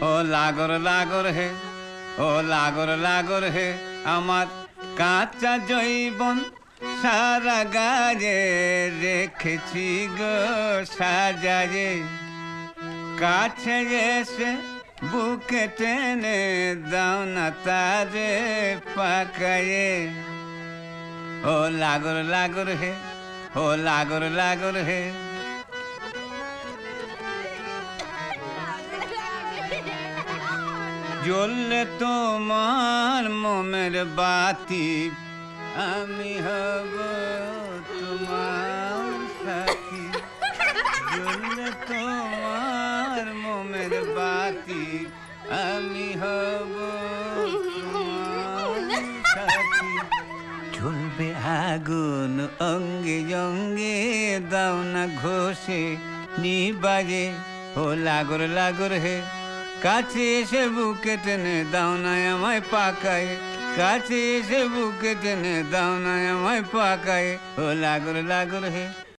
ও লাগর লাগর হে, ও লাগর লাগর হে, আমার কাঁচা জৈবন সারা গায়ে রেখেছি গো সাজায়ে। কাছে এসে বুকে টেনে দাও না তারে পাকায়ে। ও লাগর লাগর হে, ও লাগর লাগর হে। জ্বললে তোমার মোমের বাতি, আমি হব তোমার সাথী। জ্বললে তোমার মোমের বাতি, আমি হব তোমার সাথী। জ্বলবে আগুন অঙ্গে অঙ্গে, দাও না ঘষে নিবাজে। ও লাগর লাগর হে, কাছে এসে বুকে টেনে দাও না আমায় পাকায়। কাছে এসে বুকে টেনে দাও না আমায় পাকায়। ও লাগর লাগর হে,